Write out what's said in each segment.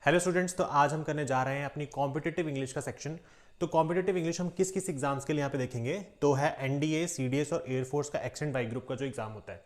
Hello students, तो आज हम करने जा रहे हैं अपनी कॉम्पिटिटिव इंग्लिश का सेक्शन। तो कॉम्पिटिटिव इंग्लिश हम किस किस एग्जाम्स के लिए यहाँ पे देखेंगे तो है एनडीए, सीडीएस और एयरफोर्स का एक्स एंड वाई ग्रुप का जो एग्जाम होता है।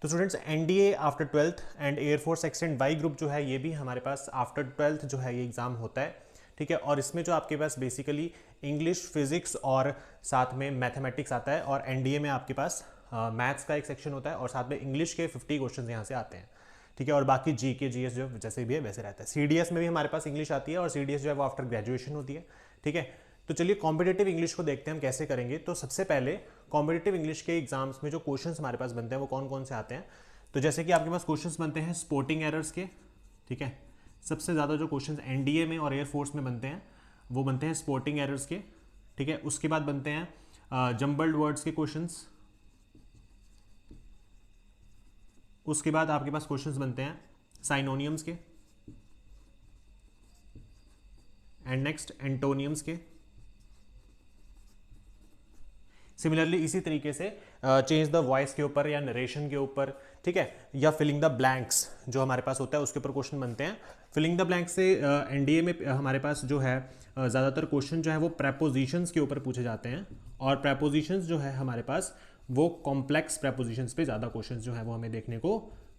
तो students, NDA after twelfth and air force X and Y group जो है ये भी हमारे पास आफ्टर ट्वेल्थ जो है ये एग्जाम होता है। ठीक है, और इसमें जो आपके पास बेसिकली इंग्लिश, फिजिक्स और साथ में मैथमेटिक्स आता है। और एनडीए में आपके पास मैथ्स का एक सेक्शन होता है और साथ में इंग्लिश के 50 क्वेश्चन यहाँ से आते हैं। ठीक है, और बाकी जी के जीएस जो जैसे भी है वैसे रहता है। सीडीएस में भी हमारे पास इंग्लिश आती है और सीडीएस जो है वो आफ्टर ग्रेजुएशन होती है। ठीक है, तो चलिए कॉम्पिटिटिव इंग्लिश को देखते हैं हम कैसे करेंगे। तो सबसे पहले कॉम्पिटिटिव इंग्लिश के एग्जाम्स में जो क्वेश्चंस हमारे पास बनते हैं वो कौन कौन से आते हैं। तो जैसे कि आपके पास क्वेश्चंस बनते हैं स्पोर्टिंग एरर्स के। ठीक है, सबसे ज़्यादा जो क्वेश्चंस एनडीए में और एयरफोर्स में बनते हैं वो बनते हैं स्पोर्टिंग एरर्स के। ठीक है, उसके बाद बनते हैं जम्बल्ड वर्ड्स के क्वेश्चंस। उसके बाद आपके पास क्वेश्चंस बनते हैं साइनोनियम्स के एंड नेक्स्ट एंटोनियम्स के। सिमिलरली इसी तरीके से चेंज द वॉइस के ऊपर या नरेशन के ऊपर, ठीक है, या फिलिंग द ब्लैंक्स जो हमारे पास होता है उसके ऊपर क्वेश्चन बनते हैं। फिलिंग द ब्लैंक्स से एनडीए में हमारे पास जो है ज़्यादातर क्वेश्चन जो है वो प्रेपोजिशंस के ऊपर पूछे जाते हैं। और प्रेपोजिशंस जो है हमारे पास वो कॉम्प्लेक्स प्रेपोजिशंस पे ज़्यादा क्वेश्चन जो है वो हमें देखने को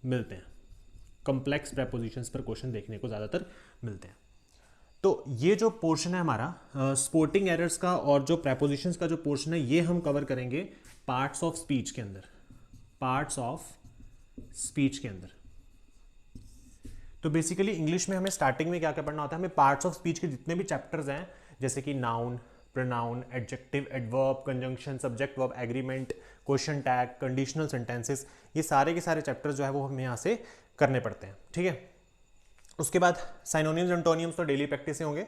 मिलते हैं। कॉम्प्लेक्स प्रेपोजिशंस पर क्वेश्चन देखने को ज़्यादातर मिलते हैं। तो ये जो पोर्शन है हमारा स्पोर्टिंग एरर्स का और जो प्रेपोजिशंस का जो पोर्शन है ये हम कवर करेंगे पार्ट्स ऑफ स्पीच के अंदर। पार्ट्स ऑफ स्पीच के अंदर तो बेसिकली इंग्लिश में हमें स्टार्टिंग में क्या क्या पढ़ना होता है, हमें पार्ट्स ऑफ स्पीच के जितने भी चैप्टर्स हैं जैसे कि noun, pronoun, adjective, adverb, conjunction, subject verb, agreement, question tag, conditional sentences, ये सारे के सारे चैप्टर्स जो है वो हमें यहाँ से करने पड़ते हैं। ठीक है, उसके बाद साइनोनिम्स, एंटोनियम्स तो डेली प्रैक्टिस से होंगे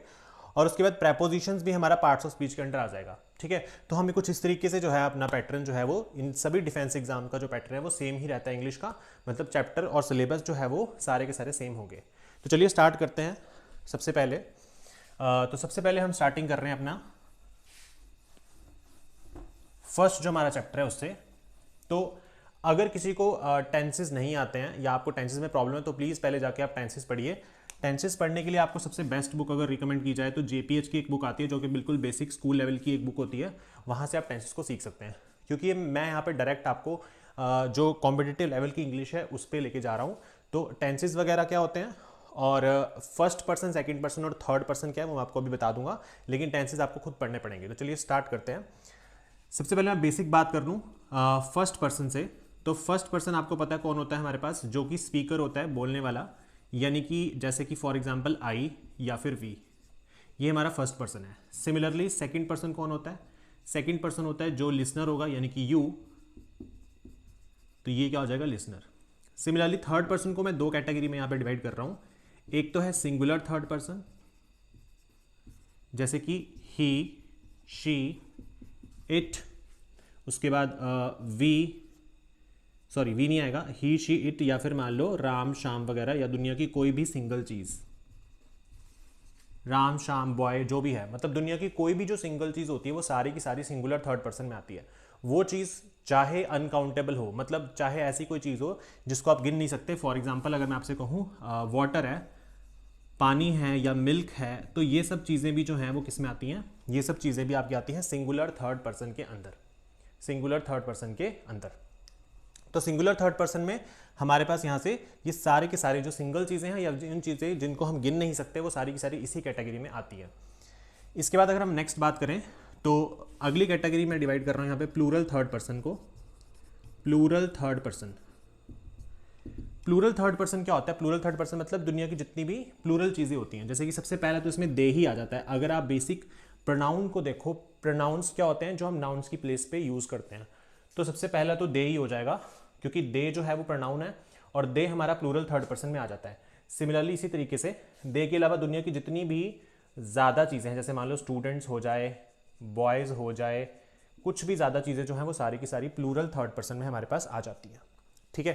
और उसके बाद प्रेपोजिशंस भी हमारा पार्ट्स ऑफ स्पीच के अंडर आ जाएगा। ठीक है, तो हमें कुछ इस तरीके से जो है अपना पैटर्न जो है वो इन सभी डिफेंस एग्जाम का जो पैटर्न है वो सेम ही रहता है इंग्लिश का, मतलब चैप्टर और सिलेबस जो है वो सारे के सारे सेम होंगे। तो चलिए स्टार्ट करते हैं। सबसे पहले सबसे पहले हम स्टार्टिंग कर रहे हैं अपना फर्स्ट जो हमारा चैप्टर है उससे। तो अगर किसी को टेंसेस नहीं आते हैं या आपको टेंसेस में प्रॉब्लम है तो प्लीज़ पहले जाके आप टेंसेस पढ़िए। टेंसेस पढ़ने के लिए आपको सबसे बेस्ट बुक अगर रिकमेंड की जाए तो जेपीएच की एक बुक आती है जो कि बिल्कुल बेसिक स्कूल लेवल की एक बुक होती है, वहाँ से आप टेंसेस को सीख सकते हैं। क्योंकि मैं यहाँ पे डायरेक्ट आपको जो कॉम्पिटिटिव लेवल की इंग्लिश है उस पर लेके जा रहा हूँ। तो टेंसेस वगैरह क्या होते हैं और फर्स्ट पर्सन, सेकेंड पर्सन और थर्ड पर्सन क्या है वो मैं आपको अभी बता दूंगा, लेकिन टेंसेस आपको खुद पढ़ने पड़ेंगे। तो चलिए स्टार्ट करते हैं। सबसे पहले मैं बेसिक बात कर लूँ फर्स्ट पर्सन से। तो फर्स्ट पर्सन आपको पता है कौन होता है हमारे पास, जो कि स्पीकर होता है, बोलने वाला, यानी कि जैसे कि फॉर एग्जांपल आई या फिर वी, ये हमारा फर्स्ट पर्सन है। सिमिलरली सेकंड पर्सन कौन होता है, सेकंड पर्सन होता है जो लिसनर होगा, यानी कि यू, तो ये क्या हो जाएगा, लिसनर। सिमिलरली थर्ड पर्सन को मैं दो कैटेगरी में यहाँ पे डिवाइड कर रहा हूँ। एक तो है सिंगुलर थर्ड पर्सन, जैसे कि ही, शी, इट, उसके बाद वी नहीं आएगा, ही, शी, इट, या फिर मान लो राम, शाम वगैरह, या दुनिया की कोई भी सिंगल चीज, राम, शाम, बॉय, जो भी है, मतलब दुनिया की कोई भी जो सिंगल चीज होती है वो सारी की सारी सिंगुलर थर्ड पर्सन में आती है। वो चीज चाहे अनकाउंटेबल हो, मतलब चाहे ऐसी कोई चीज हो जिसको आप गिन नहीं सकते। फॉर एग्जाम्पल अगर मैं आपसे कहूँ वाटर है, पानी है या मिल्क है, तो ये सब चीज़ें भी जो हैं वो किस में आती हैं, ये सब चीज़ें भी आपकी आती हैं सिंगुलर थर्ड पर्सन के अंदर, सिंगुलर थर्ड पर्सन के अंदर। तो सिंगुलर थर्ड पर्सन में हमारे पास यहाँ से ये सारे के सारे जो सिंगल चीज़ें हैं या जिन चीज़ें जिनको हम गिन नहीं सकते वो सारी की सारी इसी कैटेगरी में आती है। इसके बाद अगर हम नेक्स्ट बात करें तो अगली कैटेगरी में डिवाइड कर रहा हूँ यहाँ पे प्लूरल थर्ड पर्सन को। Plural third person, plural third person क्या होता है, प्लूरल थर्ड पर्सन मतलब दुनिया की जितनी भी प्लूरल चीज़ें होती हैं। जैसे कि सबसे पहला तो इसमें दे ही आ जाता है। अगर आप बेसिक प्रोनाउन को देखो, प्रोनाउंस क्या होते हैं जो हम नाउन्स की प्लेस पे यूज़ करते हैं, तो सबसे पहला तो दे ही हो जाएगा, क्योंकि दे जो है वो प्रोनाउन है और दे हमारा प्लूरल थर्ड पर्सन में आ जाता है। सिमिलरली इसी तरीके से दे के अलावा दुनिया की जितनी भी ज़्यादा चीज़ें हैं, जैसे मान लो स्टूडेंट्स हो जाए, बॉयज़ हो जाए, कुछ भी ज़्यादा चीज़ें जो हैं वो सारी की सारी प्लूरल थर्ड पर्सन में हमारे पास आ जाती हैं। ठीक है,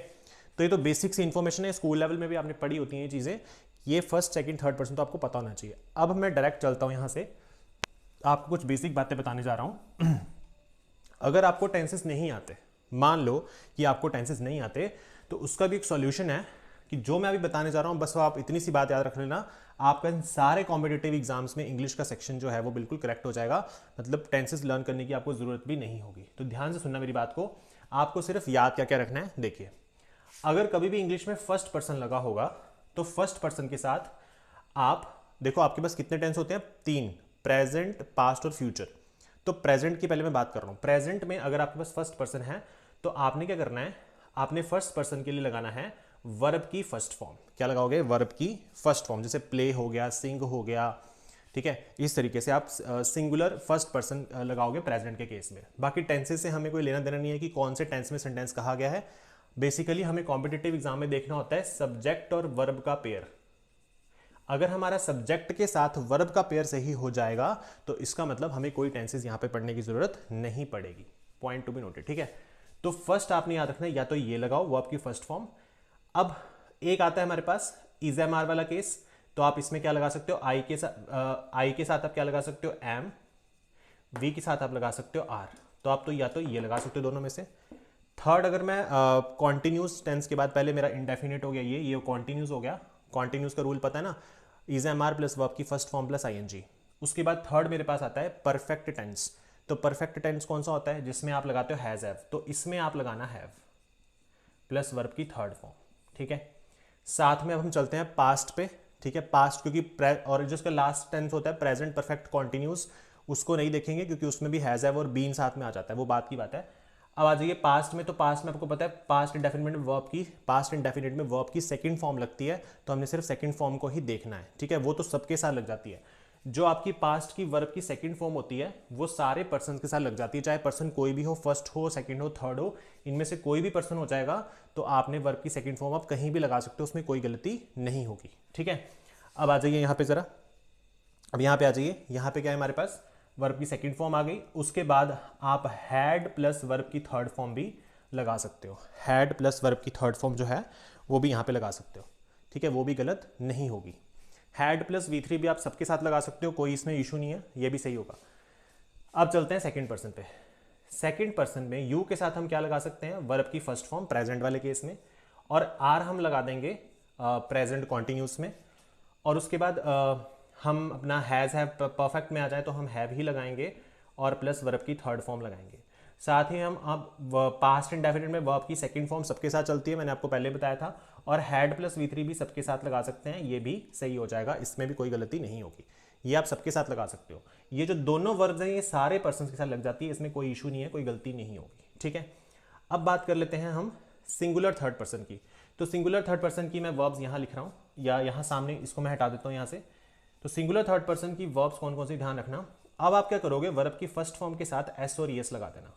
तो ये तो बेसिक सी इन्फॉर्मेशन है, स्कूल लेवल में भी आपने पढ़ी होती हैं ये चीज़ें। ये फर्स्ट, सेकंड, थर्ड पर्सन तो आपको पता होना चाहिए। अब मैं डायरेक्ट चलता हूँ यहाँ से, आपको कुछ बेसिक बातें बताने जा रहा हूँ। अगर आपको टेंसेस नहीं आते, मान लो कि आपको टेंसेस नहीं आते, तो उसका भी एक सॉल्यूशन है। कि जो मैं अभी बताने जा रहा हूँ बस आप इतनी सी बात याद रख लेना, आपका इन सारे कॉम्पिटिटिव एग्जाम्स में इंग्लिश का सेक्शन जो है वो बिल्कुल करेक्ट हो जाएगा, मतलब टेंसेस लर्न करने की आपको ज़रूरत भी नहीं होगी। तो ध्यान से सुनना मेरी बात को, आपको सिर्फ याद क्या क्या रखना है। देखिए, अगर कभी भी इंग्लिश में फर्स्ट पर्सन लगा होगा तो फर्स्ट पर्सन के साथ आप देखो, आपके पास कितने टेंस होते हैं? 3, प्रेजेंट, पास्ट और फ्यूचर। तो प्रेजेंट की पहले मैं बात कर रहा हूँ। प्रेजेंट में अगर आपके पास फर्स्ट पर्सन है तो आपने क्या करना है, आपने फर्स्ट पर्सन के लिए लगाना है वर्ब की फर्स्ट फॉर्म। क्या लगाओगे? वर्ब की फर्स्ट फॉर्म, जैसे प्ले हो गया, सिंग हो गया, ठीक है। इस तरीके से आप सिंगुलर फर्स्ट पर्सन लगाओगे प्रेजेंट के केस में। बाकी टेंसेस से हमें कोई लेना देना नहीं है कि कौन से टेंस में सेंटेंस कहा गया है। बेसिकली हमें कॉम्पिटिटिव एग्जाम में देखना होता है सब्जेक्ट और वर्ब का पेयर। अगर हमारा सब्जेक्ट के साथ वर्ब का पेयर सही हो जाएगा तो इसका मतलब हमें कोई टेंसेस यहां पे पढ़ने की जरूरत नहीं पड़ेगी। पॉइंट टू बी नोटेड, ठीक है। तो फर्स्ट आपने याद रखना है, या तो ये लगाओ वर्ब की फर्स्ट फॉर्म। अब एक आता है हमारे पास इज एम आर वाला केस, तो आप इसमें क्या लगा सकते हो? आई के साथ आप क्या लगा सकते हो? एम। वी के साथ आप लगा सकते हो आर। तो आप तो या तो ये लगा सकते हो दोनों में से। थर्ड, अगर मैं कॉन्टिन्यूस टेंस के बाद, पहले मेरा इंडेफिनिट हो गया, ये कॉन्टिन्यूस हो गया। कॉन्टिन्यूस का रूल पता है ना, is am are plus verb की first form plus I N G. उसके बाद थर्ड मेरे पास आता है परफेक्ट टेंस। तो परफेक्ट टेंस कौन सा होता है? जिसमें आप लगाते हो हैज हैव। तो इसमें आप लगाना हैव प्लस वर्ब की थर्ड फॉर्म, ठीक है। साथ में अब हम चलते हैं पास्ट पे, ठीक है। पास्ट क्योंकि और जिसका लास्ट टेंस होता है प्रेजेंट परफेक्ट कॉन्टिन्यूस, उसको नहीं देखेंगे क्योंकि उसमें भी हैज हैव और बीन साथ में आ जाता है, वो बात की बात है। अब आ जाइए पास्ट में। तो पास्ट में आपको पता है पास्ट इंडेफिनिट में वर्ब की सेकंड फॉर्म लगती है, तो हमने सिर्फ सेकंड फॉर्म को ही देखना है, ठीक है। वो तो सबके साथ लग जाती है। जो आपकी पास्ट की वर्ब की सेकंड फॉर्म होती है वो सारे पर्सन के साथ लग जाती है, चाहे पर्सन कोई भी हो, फर्स्ट हो, सेकंड हो, थर्ड हो, इनमें से कोई भी पर्सन हो जाएगा। तो आपने वर्ब की सेकंड फॉर्म आप कहीं भी लगा सकते हो, उसमें कोई गलती नहीं होगी, ठीक है। अब आ जाइए यहाँ पे जरा, अब यहाँ पे आ जाइए। यहाँ पे क्या है हमारे पास? वर्ब की सेकंड फॉर्म आ गई। उसके बाद आप हैड प्लस वर्ब की थर्ड फॉर्म भी लगा सकते हो। हैड प्लस वर्ब की थर्ड फॉर्म जो है वो भी यहाँ पे लगा सकते हो, ठीक है, वो भी गलत नहीं होगी। हैड प्लस V3 भी आप सबके साथ लगा सकते हो, कोई इसमें इशू नहीं है, ये भी सही होगा। अब चलते हैं सेकंड पर्सन पे। सेकंड पर्सन में यू के साथ हम क्या लगा सकते हैं? वर्ब की फर्स्ट फॉर्म प्रेजेंट वाले केस में, और आर हम लगा देंगे प्रेजेंट कॉन्टिन्यूस में। और उसके बाद हम अपना हैज़ हैव परफेक्ट में आ जाए तो हम हैव ही लगाएंगे और प्लस वर्ब की थर्ड फॉर्म लगाएंगे। साथ ही हम अब पास्ट इंडेफिनिट में वर्ब की सेकंड फॉर्म सबके साथ चलती है, मैंने आपको पहले बताया था। और हैड प्लस V3 भी सबके साथ लगा सकते हैं, ये भी सही हो जाएगा, इसमें भी कोई गलती नहीं होगी। ये आप सबके साथ लगा सकते हो। ये जो दोनों वर्ब्स हैं ये सारे पर्सन के साथ लग जाती है, इसमें कोई इशू नहीं है, कोई गलती नहीं होगी, ठीक है। अब बात कर लेते हैं हम सिंगुलर थर्ड पर्सन की। तो सिंगुलर थर्ड पर्सन की मैं वर्ब्स यहाँ लिख रहा हूँ, या यहाँ सामने इसको मैं हटा देता हूँ यहाँ से। तो सिंगुलर थर्ड पर्सन की वर्ब्स कौन कौन सी, ध्यान रखना। अब आप क्या करोगे? वर्ब की फर्स्ट फॉर्म के साथ एस और ईएस लगा देना।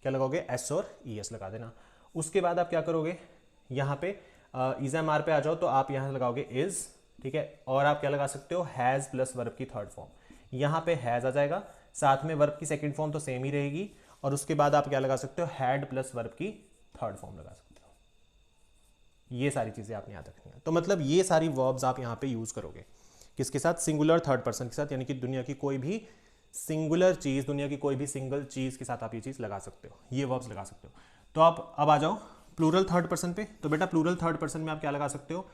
क्या लगाओगे? एस और ईएस लगा देना। उसके बाद आप क्या करोगे? यहाँ पे इज एम आर पे आ जाओ, तो आप यहाँ लगाओगे इज, ठीक है। और आप क्या लगा सकते हो? हैज प्लस वर्ब की थर्ड फॉर्म। यहाँ पे हैज आ जाएगा, साथ में वर्ब की सेकंड फॉर्म तो सेम ही रहेगी, और उसके बाद आप क्या लगा सकते हो? हैड प्लस वर्ब की थर्ड फॉर्म लगा सकते हो। ये सारी चीजें आपने याद रखनी है। तो मतलब ये सारी वर्ब्स आप यहाँ पे यूज करोगे किसके साथ? सिंगुलर थर्ड पर्सन के साथ, यानी कि दुनिया की कोई भी सिंगुलर चीज, दुनिया की कोई भी सिंगल चीज के साथ आप ये चीज लगा सकते हो, ये वर्ब्स लगा सकते हो। तो आप अब आ जाओ प्लूरल थर्ड पर्सन पे। तो बेटा प्लूरल थर्ड पर्सन में आप क्या लगा सकते हो?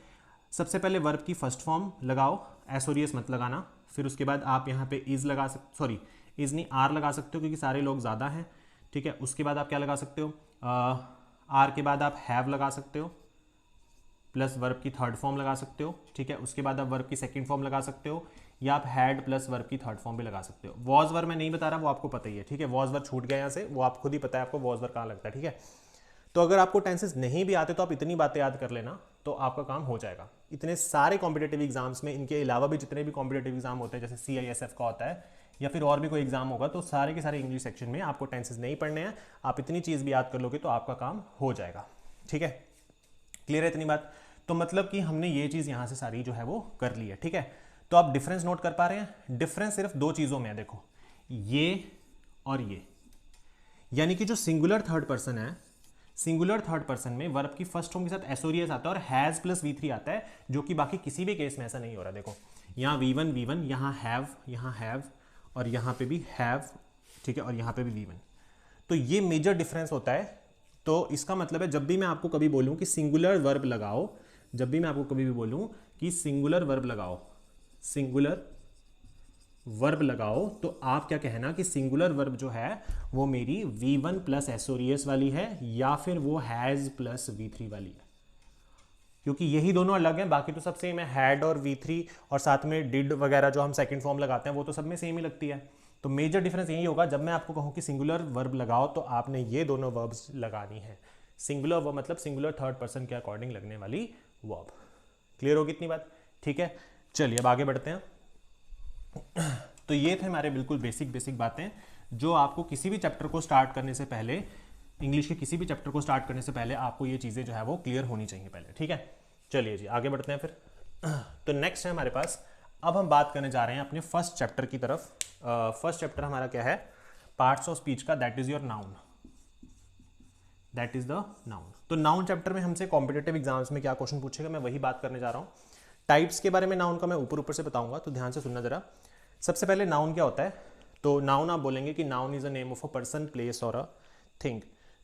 सबसे पहले वर्ब की फर्स्ट फॉर्म लगाओ, एस और एस मत लगाना। फिर उसके बाद आप यहाँ पे इज लगा सकते, सॉरी इज नहीं, आर लगा सकते हो क्योंकि सारे लोग ज़्यादा हैं, ठीक है। उसके बाद आप क्या लगा सकते हो? आर के बाद आप हैव लगा सकते हो प्लस वर्ब की थर्ड फॉर्म लगा सकते हो, ठीक है। उसके बाद आप वर्ब की सेकंड फॉर्म लगा सकते हो, या आप हैड प्लस वर्ब की थर्ड फॉर्म भी लगा सकते हो। वॉज वर्ब मैं नहीं बता रहा, वो आपको पता ही है, ठीक है। वॉज वर्ब छूट गया यहाँ से, वो आप खुद ही पता है आपको वॉज वर्ब कहाँ लगता है, ठीक है। तो अगर आपको टेंसेस नहीं भी आते तो आप इतनी बातें याद कर लेना, तो आपका काम हो जाएगा। इतने सारे कॉम्पिटेटिव एग्जाम्स में, इनके अलावा भी जितने भी कॉम्पिटेटिव एग्जाम होते हैं, जैसे CISF का होता है या फिर और भी कोई एग्जाम होगा, तो सारे के सारे इंग्लिश सेक्शन में आपको टेंसेस नहीं पढ़ने हैं। आप इतनी चीज़ भी याद कर लोगे तो आपका काम हो जाएगा, ठीक है। क्लियर है इतनी बात? तो मतलब कि हमने ये चीज़ यहाँ से सारी जो है वो कर ली है, ठीक है। तो आप डिफरेंस नोट कर पा रहे हैं? डिफरेंस सिर्फ दो चीज़ों में है, देखो ये और ये। यानी कि जो सिंगुलर थर्ड पर्सन है, सिंगुलर थर्ड पर्सन में वर्ब की फर्स्ट फॉर्म के साथ एस और एस आता है और हैज प्लस V3 आता है, जो कि बाकी किसी भी केस में ऐसा नहीं हो रहा। देखो यहाँ V1 यहाँ हैव और यहाँ पे भी हैव, ठीक है, और यहाँ पे भी V1। तो ये मेजर डिफरेंस होता है। तो इसका मतलब है जब भी मैं आपको कभी बोलूँ कि सिंगुलर वर्ब लगाओ जब भी मैं आपको कभी भी बोलूँ कि सिंगुलर वर्ब लगाओ, सिंगुलर वर्ब लगाओ, तो आप क्या कहना कि सिंगुलर वर्ब जो है वो मेरी V1 प्लस एसोरियस वाली है या फिर वो हैज़ प्लस V3 वाली है, क्योंकि यही दोनों अलग हैं, बाकी तो सब सेम है, हैड और V3 और साथ में डिड वगैरह जो हम सेकंड फॉर्म लगाते हैं वो तो सब में सेम ही लगती है। तो मेजर डिफरेंस यही होगा, जब मैं आपको कहूँ कि सिंगुलर वर्ब लगाओ तो आपने ये दोनों वर्ब्स लगानी है। सिंगुलर वर्ब मतलब सिंगुलर थर्ड पर्सन के अकॉर्डिंग लगने वाली वर्ब। क्लियर होगी इतनी बात? ठीक है, चलिए अब आगे बढ़ते हैं। तो ये थे हमारे बिल्कुल बेसिक बातें जो आपको किसी भी चैप्टर को स्टार्ट करने से पहले, इंग्लिश के किसी भी चैप्टर को स्टार्ट करने से पहले आपको ये चीज़ें जो है वो क्लियर होनी चाहिए पहले। ठीक है, चलिए जी आगे बढ़ते हैं फिर। तो नेक्स्ट है हमारे पास, अब हम बात करने जा रहे हैं अपने फर्स्ट चैप्टर की तरफ। फर्स्ट चैप्टर हमारा क्या है? पार्ट्स ऑफ स्पीच का, that is your noun, that is the noun. तो नाउन चैप्टर में हमसे कॉम्पिटेटिव एग्जाम्स में क्या क्वेश्चन पूछेगा मैं वही बात करने जा रहा हूँ। टाइप्स के बारे में नाउन का मैं ऊपर से बताऊंगा, तो ध्यान से सुनना जरा। सबसे पहले नाउन क्या होता है? तो नाउन आप बोलेंगे कि noun is a name of a person, place और अ थिंग।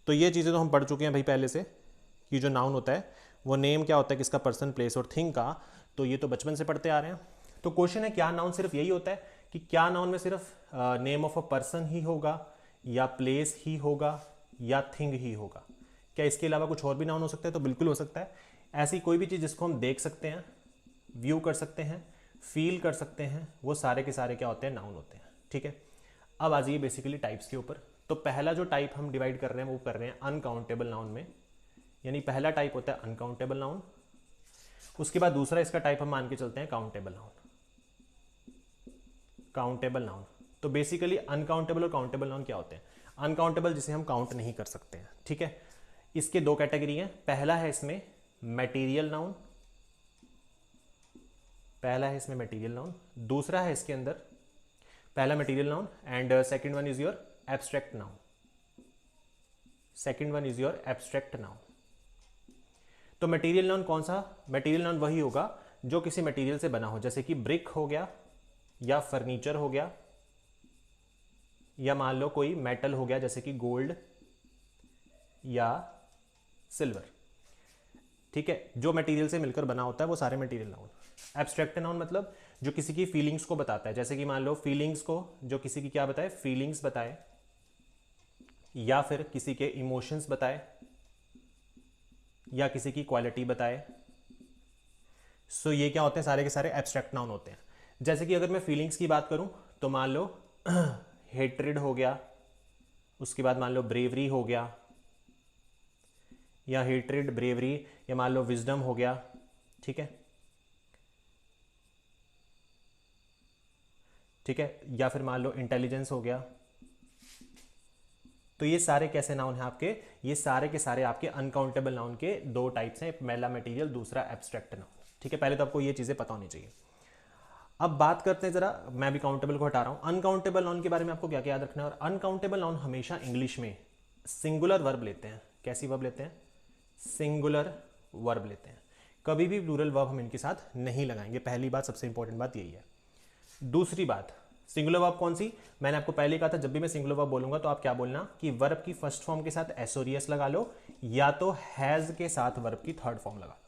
तो ये चीज़ें तो हम पढ़ चुके हैं भाई पहले से, कि जो नाउन होता है वो नेम क्या होता है किसका? पर्सन, प्लेस और थिंग का। तो ये तो बचपन से पढ़ते आ रहे हैं। तो क्वेश्चन है क्या नाउन सिर्फ यही होता है कि क्या नाउन में सिर्फ नेम ऑफ अ पर्सन ही होगा या प्लेस ही होगा या थिंग ही होगा? क्या इसके अलावा कुछ और भी नाउन हो सकता है? तो बिल्कुल हो सकता है। ऐसी कोई भी चीज़ जिसको हम देख सकते हैं, व्यू कर सकते हैं, फील कर सकते हैं, वो सारे के सारे क्या होते हैं? नाउन होते हैं। ठीक है, अब आ जाइए बेसिकली टाइप्स के ऊपर। तो पहला जो टाइप हम डिवाइड कर रहे हैं वो कर रहे हैं अनकाउंटेबल नाउन में, यानी पहला टाइप होता है अनकाउंटेबल नाउन। उसके बाद दूसरा इसका टाइप हम मान के चलते हैं काउंटेबल नाउन, काउंटेबल नाउन। तो बेसिकली अनकाउंटेबल और काउंटेबल नाउन क्या होते हैं? अनकाउंटेबल जिसे हम काउंट नहीं कर सकते हैं। ठीक है, इसके दो कैटेगरी हैं। पहला है इसमें मटेरियल नाउन, पहला है इसमें मटेरियल नाउन। दूसरा है इसके अंदर, पहला material noun and second one is your abstract noun, second one is your abstract noun. तो मटेरियल नाउन कौन सा? मटेरियल नाउन वही होगा जो किसी मटेरियल से बना हो, जैसे कि ब्रिक हो गया या फर्नीचर हो गया, या मान लो कोई मेटल हो गया जैसे कि गोल्ड या सिल्वर। ठीक है, जो मटेरियल से मिलकर बना होता है वो सारे मटेरियल नाउन। एब्स्ट्रैक्ट नाउन मतलब जो किसी की फीलिंग्स को बताता है, जैसे कि मान लो फीलिंग्स को, जो किसी की क्या बताए? फीलिंग्स बताए, या फिर किसी के इमोशंस बताए, या किसी की क्वालिटी बताए। सो ये क्या होते हैं? सारे के सारे एब्स्ट्रैक्ट नाउन होते हैं। जैसे कि अगर मैं फीलिंग्स की बात करूं तो मान लो हेट्रेड हो गया, उसके बाद मान लो ब्रेवरी हो गया, या हेट्रेड, ब्रेवरी, या मान लो विजडम हो गया। ठीक है, ठीक है, या फिर मान लो इंटेलिजेंस हो गया। तो ये सारे कैसे नाउन हैं आपके? ये सारे के सारे आपके अनकाउंटेबल नाउन के दो टाइप्स हैं, पहला मटेरियल, दूसरा एब्स्ट्रैक्ट नाउन। ठीक है, पहले तो आपको ये चीज़ें पता होनी चाहिए। अब बात करते हैं जरा, मैं भी काउंटेबल को हटा रहा हूँ, अनकाउंटेबल नाउन के बारे में आपको क्या क्या याद रखना है। और अनकाउंटेबल नाउन हमेशा इंग्लिश में सिंगुलर वर्ब लेते हैं। कैसी वर्ब लेते हैं? सिंगुलर वर्ब लेते हैं। कभी भी प्लूरल वर्ब हम इनके साथ नहीं लगाएंगे। पहली बात, सबसे इंपॉर्टेंट बात यही है। दूसरी बात, सिंगुलर वर्ब कौन सी? मैंने आपको पहले कहा था जब भी मैं सिंगुलर वर्ब बोलूंगा तो आप क्या बोलना कि वर्ब की फर्स्ट फॉर्म के साथ एसोरियस लगा लो, या तो हैज के साथ वर्ब की थर्ड फॉर्म लगा लो।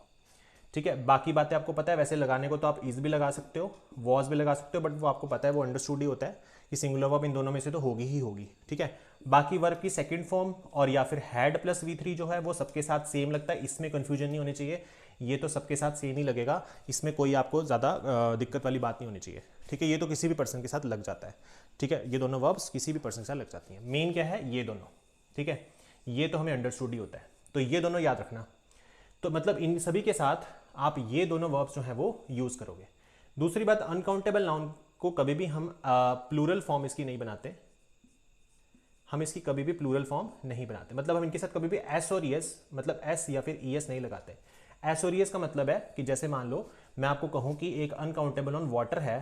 ठीक है, बाकी बातें आपको पता है, वैसे लगाने को तो आप इज भी लगा सकते हो, वॉज भी लगा सकते हो, बट वो आपको पता है, वो अंडरस्टूड ही होता है कि सिंगुलर वर्ब इन दोनों में से तो होगी ही होगी। ठीक है, बाकी वर्ब की सेकंड फॉर्म और या फिर हैड प्लस V3 जो है वो सबके साथ सेम लगता है, इसमें कंफ्यूजन नहीं होनी चाहिए। ये तो सबके साथ सेम ही लगेगा, इसमें कोई आपको ज़्यादा दिक्कत वाली बात नहीं होनी चाहिए। ठीक है, ये तो किसी भी पर्सन के साथ लग जाता है। ठीक है, ये दोनों वर्ब्स किसी भी पर्सन के साथ लग जाती हैं। मेन क्या है? ये दोनों। ठीक है, ये तो हमें अंडरस्टूड ही होता है, तो ये दोनों याद रखना। तो मतलब इन सभी के साथ आप ये दोनों वर्ब्स जो हैं वो यूज़ करोगे। दूसरी बात, अनकाउंटेबल नाउन को कभी भी हम प्लूरल फॉर्म इसकी नहीं बनाते, हम इसकी कभी भी प्लूरल फॉर्म नहीं बनाते। मतलब हम इनके साथ कभी भी एस और ईएस, मतलब एस या फिर ईएस नहीं लगाते। एस और ईएस का मतलब है कि जैसे मान लो मैं आपको कहूं कि एक अनकाउंटेबल नाउन वाटर है,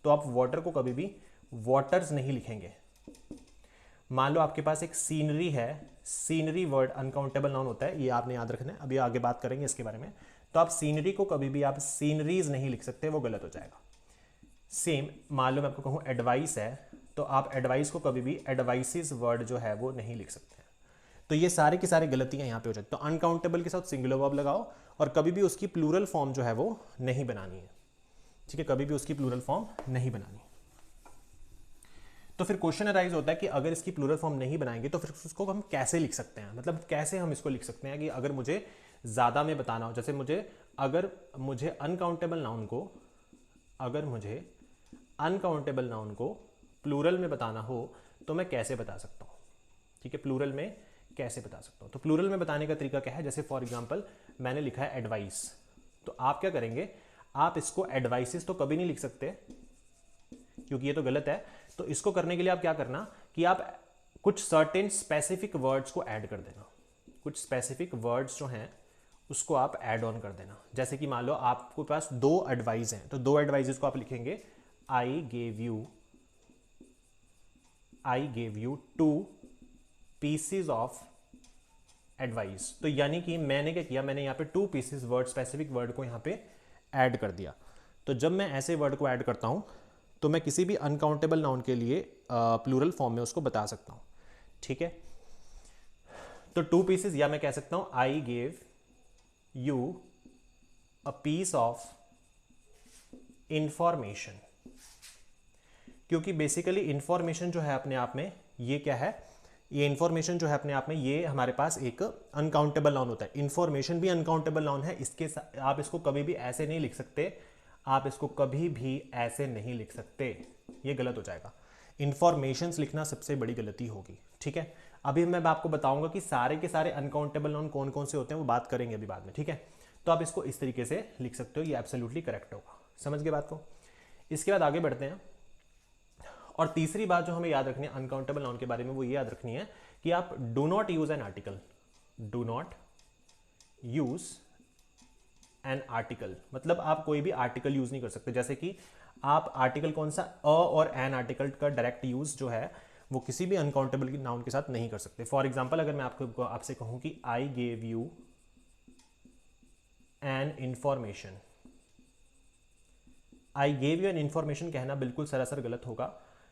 तो आप वाटर को कभी भी वाटर्स नहीं लिखेंगे। मान लो आपके पास एक सीनरी है, सीनरी वर्ड अनकाउंटेबल नाउन होता है, ये आपने याद रखना है, अभी आगे बात करेंगे इसके बारे में। तो आप सीनरी को कभी भी आप सीनरीज नहीं लिख सकते, वो गलत हो जाएगा। सेम मान लो मैं आपको कहूँ एडवाइस है, तो आप एडवाइस को कभी भी एडवाइसिस वर्ड जो है वो नहीं लिख सकते हैं। तो ये सारे की सारी गलतियां यहाँ पे हो जाती हैं। तो अनकाउंटेबल के साथ सिंगुलर वर्ब लगाओ और कभी भी उसकी प्लूरल फॉर्म जो है वो नहीं बनानी है, ठीक है, कभी भी उसकी प्लूरल फॉर्म नहीं बनानी। तो फिर क्वेश्चन अराइज होता है कि अगर इसकी प्लूरल फॉर्म नहीं बनाएंगे तो फिर उसको हम कैसे लिख सकते हैं, मतलब कैसे हम इसको लिख सकते हैं कि अगर मुझे ज़्यादा में बताना हो, जैसे अगर मुझे अनकाउंटेबल नाउन को प्लूरल में बताना हो तो मैं कैसे बता सकता हूँ, ठीक है, प्लूरल में कैसे बता सकता हूँ। तो प्लूरल में बताने का तरीका क्या है, जैसे फॉर एग्जांपल मैंने लिखा है एडवाइस, तो आप क्या करेंगे, आप इसको एडवाइसेस तो कभी नहीं लिख सकते क्योंकि ये तो गलत है। तो इसको करने के लिए आप क्या करना कि आप कुछ सर्टेन स्पेसिफिक वर्ड्स को ऐड कर देना, कुछ स्पेसिफिक वर्ड्स जो हैं उसको आप ऐड ऑन कर देना। जैसे कि मान लो आपके पास 2 एडवाइस हैं, तो 2 एडवाइजेस को आप लिखेंगे आई gave you 2 pieces of advice. तो यानी कि मैंने क्या किया, मैंने यहाँ पे 2 पीसेस वर्ड, स्पेसिफिक वर्ड को यहाँ पे ऐड कर दिया। तो जब मैं ऐसे वर्ड को ऐड करता हूँ तो मैं किसी भी अनकाउंटेबल नाउन के लिए प्लूरल फॉर्म में उसको बता सकता हूँ, ठीक है। तो 2 पीसेस, या मैं कह सकता हूँ I gave you a piece of information, क्योंकि बेसिकली इंफॉर्मेशन जो है अपने आप में ये क्या है, ये इंफॉर्मेशन जो है अपने आप में ये हमारे पास एक अनकाउंटेबल नाउन होता है। इंफॉर्मेशन भी अनकाउंटेबल नाउन है, इसके आप इसको कभी भी ऐसे नहीं लिख सकते, आप इसको कभी भी ऐसे नहीं लिख सकते, ये गलत हो जाएगा। इंफॉर्मेशंस लिखना सबसे बड़ी गलती होगी, ठीक है। अभी मैं आपको बताऊंगा कि सारे के सारे अनकाउंटेबल नाउन कौन कौन से होते हैं, वो बात करेंगे अभी बाद में, ठीक है। तो आप इसको इस तरीके से लिख सकते हो, ये एब्सोल्युटली करेक्ट होगा। समझ गए बात को। इसके बाद आगे बढ़ते हैं, और तीसरी बात जो हमें याद रखनी है अनकाउंटेबल नाउन के बारे में, वो ये याद रखनी है कि आप do not use an article, do not use an article, मतलब आप कोई भी आर्टिकल यूज नहीं कर सकते। जैसे कि आप आर्टिकल कौन सा, अ और एन आर्टिकल का डायरेक्ट यूज जो है वो किसी भी अनकाउंटेबल नाउन के साथ नहीं कर सकते। फॉर एग्जाम्पल अगर मैं आपसे कहूं कि I gave you an information, I gave you an information कहना बिल्कुल सरासर गलत होगा,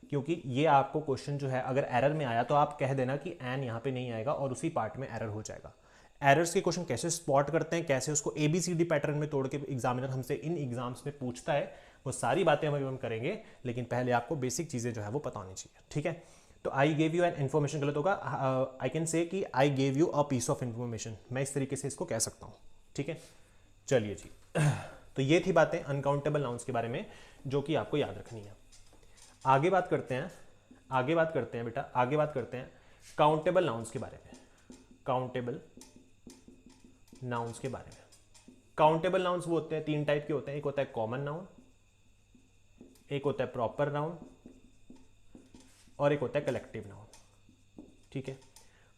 क्योंकि ये आपको क्वेश्चन जो है अगर एरर में आया तो आप कह देना कि एन यहाँ पे नहीं आएगा और उसी पार्ट में एरर हो जाएगा। एरर्स के क्वेश्चन कैसे स्पॉट करते हैं, कैसे उसको ABCD पैटर्न में तोड़ के एग्जामिनर हमसे इन एग्जाम्स में पूछता है, वो सारी बातें हम करेंगे, लेकिन पहले आपको बेसिक चीज़ें जो है वो पता होनी चाहिए, ठीक है। तो I gave you an information गलत होगा, आई कैन से कि I gave you a piece of information, मैं इस तरीके से इसको कह सकता हूँ, ठीक है। चलिए जी, तो ये थी बातें अनकाउंटेबल नाउन्स के बारे में जो कि आपको याद रखनी है। आगे बात करते हैं बेटा, आगे बात करते हैं काउंटेबल नाउन्स के बारे में, काउंटेबल नाउन्स के बारे में। काउंटेबल नाउन्स वो होते हैं 3 टाइप के होते हैं, एक होता है कॉमन नाउन, एक होता है प्रॉपर नाउन, और एक होता है कलेक्टिव नाउन, ठीक है।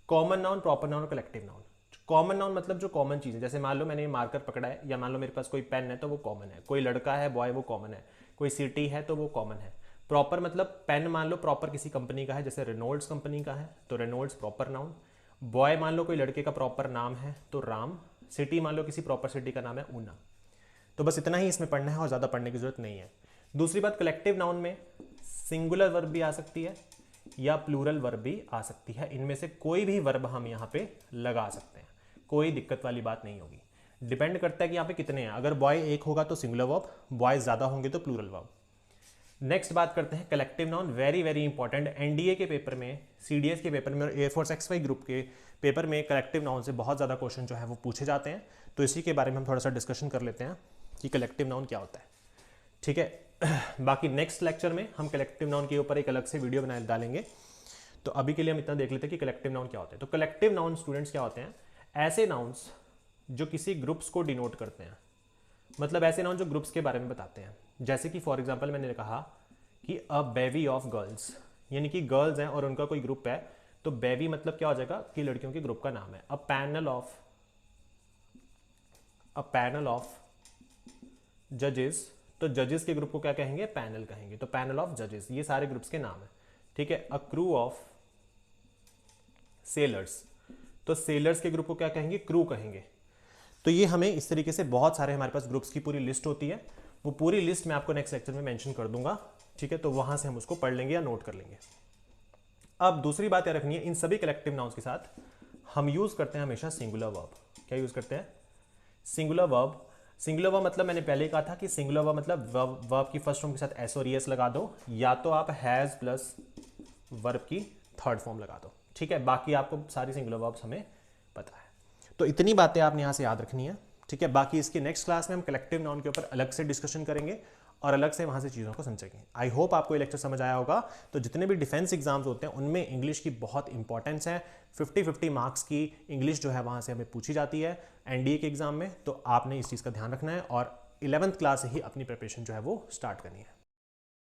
कॉमन नाउन, प्रॉपर नाउन और कलेक्टिव नाउन। कॉमन नाउन मतलब जो कॉमन चीज़ है, जैसे मान लो मैंने मार्कर पकड़ा है, या मान लो मेरे पास कोई पेन है तो वो कॉमन है, कोई लड़का है बॉय वो कॉमन है, कोई सिटी है तो वो कॉमन है। प्रॉपर मतलब पेन मान लो प्रॉपर किसी कंपनी का है, जैसे रेनॉल्ड्स कंपनी का है तो रेनॉल्ड्स प्रॉपर नाउन। बॉय मान लो कोई लड़के का प्रॉपर नाम है तो राम। सिटी मान लो किसी प्रॉपर सिटी का नाम है ऊना। तो बस इतना ही इसमें पढ़ना है और ज़्यादा पढ़ने की जरूरत नहीं है। दूसरी बात, कलेक्टिव नाउन में सिंगुलर वर्ब भी आ सकती है या प्लूरल वर्ब भी आ सकती है, इनमें से कोई भी वर्ब हम यहाँ पे लगा सकते हैं, कोई दिक्कत वाली बात नहीं होगी। डिपेंड करता है कि यहाँ पे कितने हैं, अगर बॉय 1 होगा तो सिंगुलर वर्ब, बॉय ज़्यादा होंगे तो प्लूरल वर्ब। नेक्स्ट बात करते हैं collective noun, very very important. NDA के पेपर में, सीडीएस के पेपर में और एयरफोर्स XY ग्रुप के पेपर में कलेक्टिव नाउन से बहुत ज़्यादा क्वेश्चन जो है वो पूछे जाते हैं। तो इसी के बारे में हम थोड़ा सा डिस्कशन कर लेते हैं कि कलेक्टिव नाउन क्या होता है, ठीक है। बाकी नेक्स्ट लेक्चर में हम कलेक्टिव नाउन के ऊपर एक अलग से वीडियो बना डालेंगे। तो अभी के लिए हम इतना देख लेते हैं कि कलेक्टिव नाउन क्या होते हैं। तो कलेक्टिव नाउन स्टूडेंट्स क्या होते हैं, ऐसे नाउन्स जो किसी ग्रुप्स को डिनोट करते हैं, मतलब ऐसे नाउन जो ग्रुप्स के बारे में बताते हैं। जैसे कि फॉर एग्जांपल मैंने कहा कि अ बेवी ऑफ गर्ल्स, यानी कि गर्ल्स हैं और उनका कोई ग्रुप है, तो बेवी मतलब क्या हो जाएगा कि लड़कियों के ग्रुप का नाम है। अ पैनल ऑफ जजेस, तो जजेस के ग्रुप को क्या कहेंगे, पैनल कहेंगे, तो पैनल ऑफ जजेस, ये सारे ग्रुप्स के नाम है, ठीक है। अ क्रू ऑफ सेलर्स, तो सेलर्स के ग्रुप को क्या कहेंगे, क्रू कहेंगे। तो ये हमें इस तरीके से बहुत सारे हमारे पास ग्रुप्स की पूरी लिस्ट होती है, वो पूरी लिस्ट मैं आपको नेक्स्ट लेक्चर में मेंशन कर दूंगा, ठीक है। तो वहां से हम उसको पढ़ लेंगे या नोट कर लेंगे। अब दूसरी बात याद रखनी है, इन सभी कलेक्टिव नाउन्स के साथ हम यूज करते हैं हमेशा सिंगुलर वर्ब। क्या यूज करते हैं, सिंगुलर वर्ब मतलब मैंने पहले कहा था कि सिंगुलर वर्ब मतलब वर्ब की फर्स्ट फॉर्म के साथ एस और ईएस लगा दो, या तो आप हैज़ प्लस वर्ब की थर्ड फॉर्म लगा दो, ठीक है। बाकी आपको सारी सिंगुलर वर्ब्स हमें पता है, तो इतनी बातें आपने यहाँ से याद रखनी है, ठीक है। बाकी इसकी नेक्स्ट क्लास में हम कलेक्टिव नाउन के ऊपर अलग से डिस्कशन करेंगे और अलग से वहाँ से चीज़ों को समझेंगे। आई होप आपको ये लेक्चर समझ आया होगा। तो जितने भी डिफेंस एग्जाम्स होते हैं उनमें इंग्लिश की बहुत इंपॉर्टेंस है, 50-50 मार्क्स की इंग्लिश जो है वहाँ से हमें पूछी जाती है एनडीए के एग्जाम में, तो आपने इस चीज़ का ध्यान रखना है और 11th क्लास से ही अपनी प्रिपरेशन जो है वो स्टार्ट करनी है।